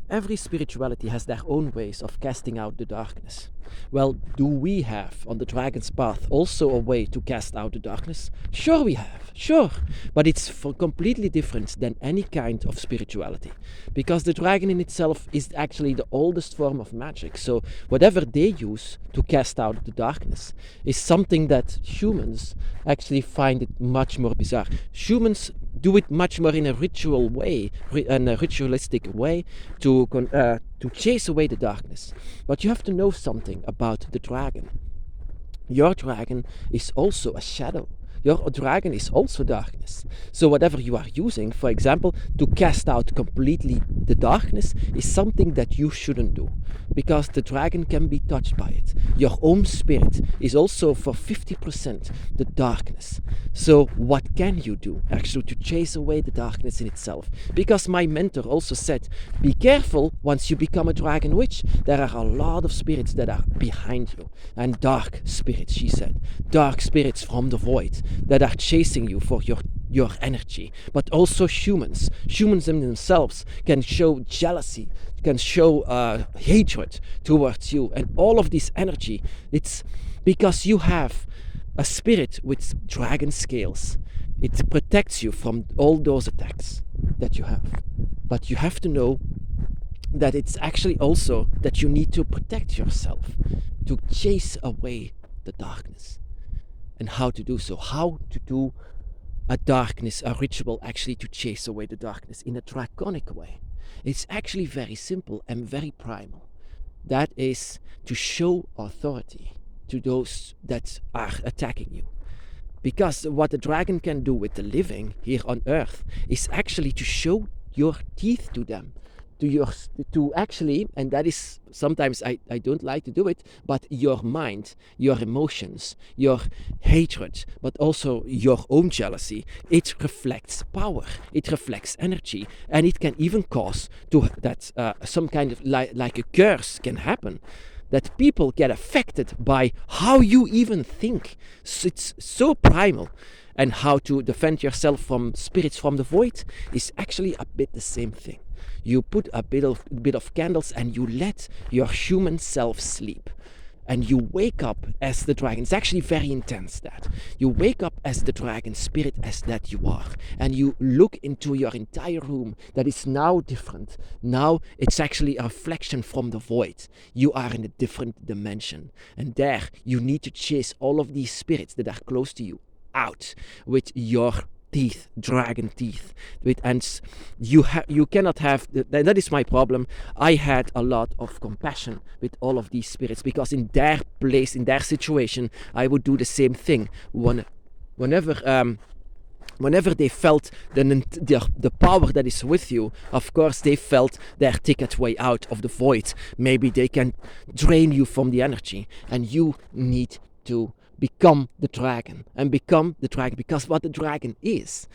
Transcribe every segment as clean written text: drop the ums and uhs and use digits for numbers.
every spirituality has their own ways of casting out the darkness. Well, do we have on the dragon's path also a way to cast out the darkness? Sure we have, sure. But it's completely different than any kind of spirituality. Because the dragon in itself is actually the oldest form of magic. So whatever they use to cast out the darkness is something that humans actually find it much more bizarre. Humans do it much more in a ritual way, in a ritualistic way, to chase away the darkness. But you have to know something about the dragon. Your dragon is also a shadow. Your dragon is also darkness. So whatever you are using, for example, to cast out completely the darkness is something that you shouldn't do, because the dragon can be touched by it. Your own spirit is also for 50% the darkness. So what can you do actually to chase away the darkness in itself? Because my mentor also said, be careful once you become a dragon witch. There are a lot of spirits that are behind you. And dark spirits, she said. Dark spirits from the void that are chasing you for your energy. But also humans. Humans in themselves can show jealousy, can show hatred towards you. And all of this energy, it's because you have a spirit with dragon scales. It protects you from all those attacks that you have. But you have to know that it's actually also that you need to protect yourself, to chase away the darkness. And how to do so, how to do a ritual actually to chase away the darkness in a draconic way. It's actually very simple and very primal. That is to show authority to those that are attacking you. Because what the dragon can do with the living here on earth is actually to show your teeth to them. To actually, and that is sometimes I don't like to do it, but your mind, your emotions, your hatred, but also your own jealousy, it reflects power, it reflects energy, and it can even cause that some kind of like a curse can happen, that people get affected by how you even think. So it's so primal. And how to defend yourself from spirits from the void is actually a bit the same thing. You put a bit of candles and you let your human self sleep. And you wake up as the dragon. It's actually very intense, that. You wake up as the dragon spirit as that you are. And you look into your entire room that is now different. Now it's actually a reflection from the void. You are in a different dimension. And there you need to chase all of these spirits that are close to you out with your teeth, dragon teeth, and you cannot have that is my problem. I had a lot of compassion with all of these spirits, because in their place, in their situation, I would do the same thing. Whenever they felt the power that is with you, of course they felt their ticket way out of the void. Maybe they can drain you from the energy, and you need to become the dragon, because what the dragon is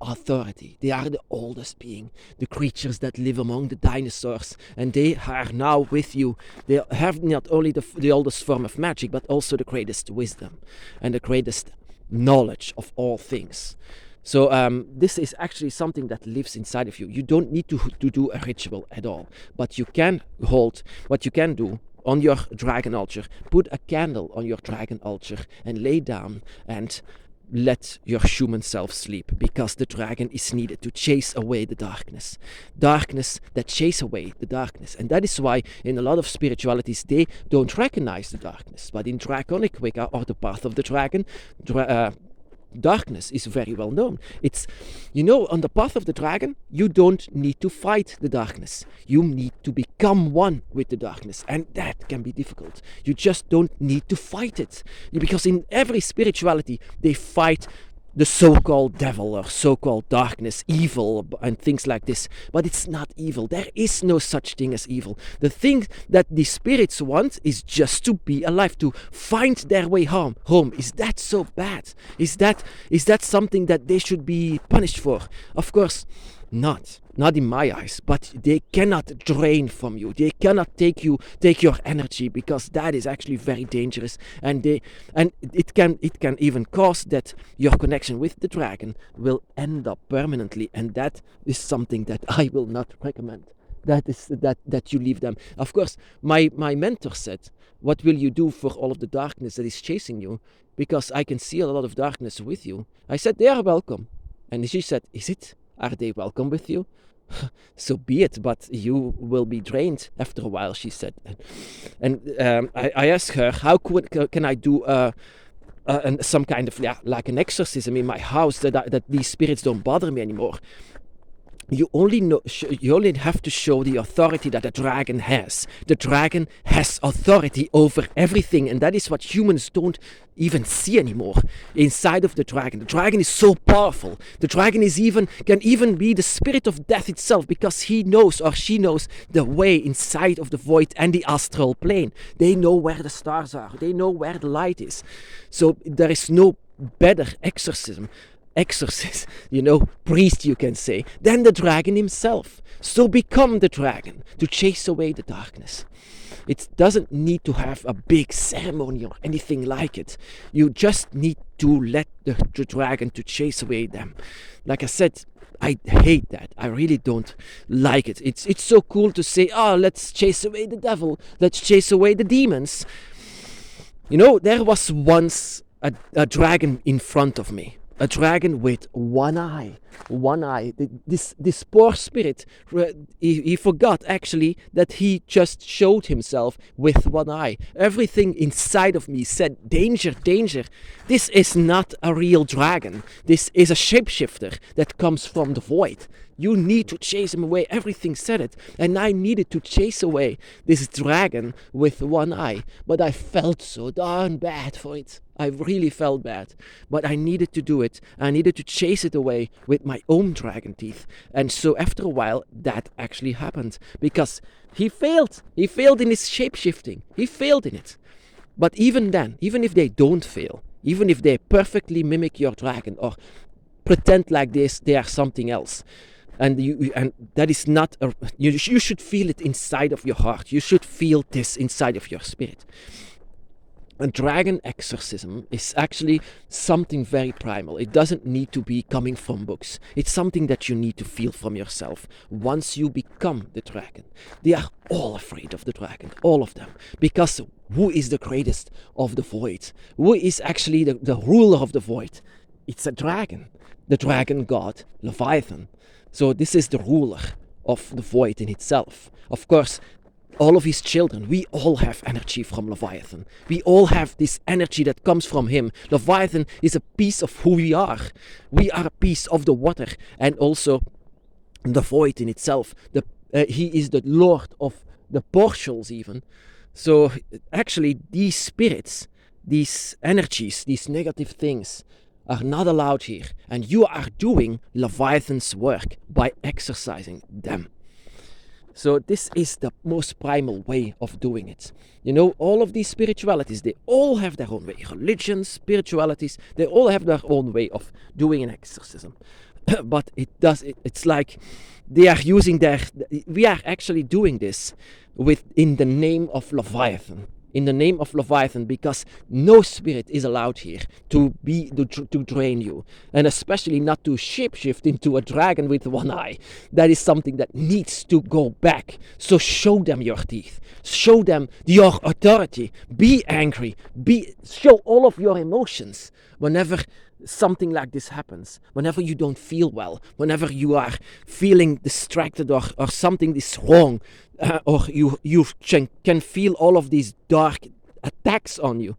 authority. They are the oldest being, the creatures that live among the dinosaurs, and they are now with you. They have not only the oldest form of magic, but also the greatest wisdom and the greatest knowledge of all things. So this is actually something that lives inside of you. You don't need to do a ritual at all, but you can what you can do on your dragon altar, put a candle on your dragon altar and lay down and let your human self sleep, because the dragon is needed to chase away the darkness that chase away the darkness. And that is why in a lot of spiritualities they don't recognize the darkness, but in Draconic Wicca, or the path of the dragon, darkness is very well known. It's, on the path of the dragon, you don't need to fight the darkness. You need to become one with the darkness. And that can be difficult. You just don't need to fight it. Because in every spirituality, they fight the so-called devil or so-called darkness, evil and things like this. But it's not evil. There is no such thing as evil. The thing that the spirits want is just to be alive, to find their way home. Is that so bad? Is that something that they should be punished for? Of course not in my eyes, but they cannot drain from you. They cannot take your energy, because that is actually very dangerous, and it can even cause that your connection with the dragon will end up permanently, and that is something that I will not recommend. that you leave them. Of course, my mentor said, what will you do for all of the darkness that is chasing you? Because I can see a lot of darkness with you. I said, they are welcome. And she said, is it? Are they welcome with you? So be it, but you will be drained after a while, she said. And I asked her, how can I do some kind of like an exorcism in my house that these spirits don't bother me anymore? You only have to show the authority that the dragon has. The dragon has authority over everything, and that is what humans don't even see anymore inside of the dragon. The dragon is so powerful. The dragon can even be the spirit of death itself, because he knows or she knows the way inside of the void and the astral plane. They know where the stars are. They know where the light is. So there is no better exorcist, priest, you can say, than the dragon himself. So become the dragon to chase away the darkness. It doesn't need to have a big ceremony or anything like it. You just need to let the dragon to chase away them. Like I said, I hate that. I really don't like it. It's so cool to say, let's chase away the devil. Let's chase away the demons. There was once a dragon in front of me. A dragon with one eye. This poor spirit, he forgot actually that he just showed himself with one eye. Everything inside of me said, danger, danger. This is not a real dragon. This is a shapeshifter that comes from the void. You need to chase him away. Everything said it. And I needed to chase away this dragon with one eye. But I felt so darn bad for it. I really felt bad. But I needed to do it. I needed to chase it away with my own dragon teeth. And so after a while, that actually happened. Because he failed. He failed in his shape-shifting. He failed in it. But even then, even if they don't fail, even if they perfectly mimic your dragon or pretend like they are something else, and that is not you should feel it inside of your heart. You should feel this inside of your spirit. A dragon exorcism is actually something very primal. It doesn't need to be coming from books. It's something that you need to feel from yourself. Once you become the dragon, they are all afraid of the dragon, all of them. Because who is the greatest of the void? Who is actually the ruler of the void? It's a dragon. The dragon god, Leviathan. So this is the ruler of the void in itself. Of course, all of his children, we all have energy from Leviathan. We all have this energy that comes from him. Leviathan is a piece of who we are. We are a piece of the water and also the void in itself. He is the lord of the portals even. So actually these spirits, these energies, these negative things are not allowed here, and you are doing Leviathan's work by exercising them. So this is the most primal way of doing it. All of these spiritualities, they all have their own way. Religions, spiritualities, they all have their own way of doing an exorcism. But it's like they are using we are actually doing this in the name of Leviathan. In the name of Leviathan, because no spirit is allowed here to drain you, and especially not to shapeshift into a dragon with one eye. That is something that needs to go back. So show them your teeth, show them your authority. Be angry, show all of your emotions whenever something like this happens, whenever you don't feel well, whenever you are feeling distracted or something is wrong, or you can feel all of these dark attacks on you.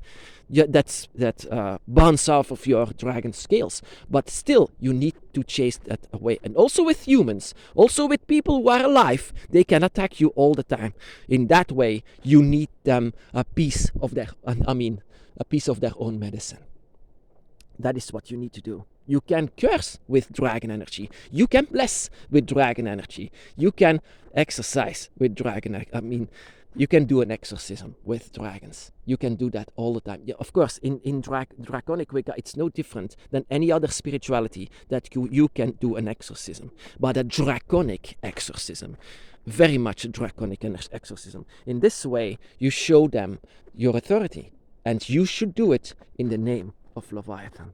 That bounce off of your dragon scales. But still, you need to chase that away. And also with humans, also with people who are alive, they can attack you all the time. In that way, you need them a piece of their own medicine. That is what you need to do. You can curse with dragon energy. You can bless with dragon energy. You can exercise with dragon. You can do an exorcism with dragons. You can do that all the time. Yeah, of course, in Draconic Wicca, it's no different than any other spirituality that you can do an exorcism. But a draconic exorcism, very much a draconic exorcism. In this way, you show them your authority. And you should do it in the name of Leviathan.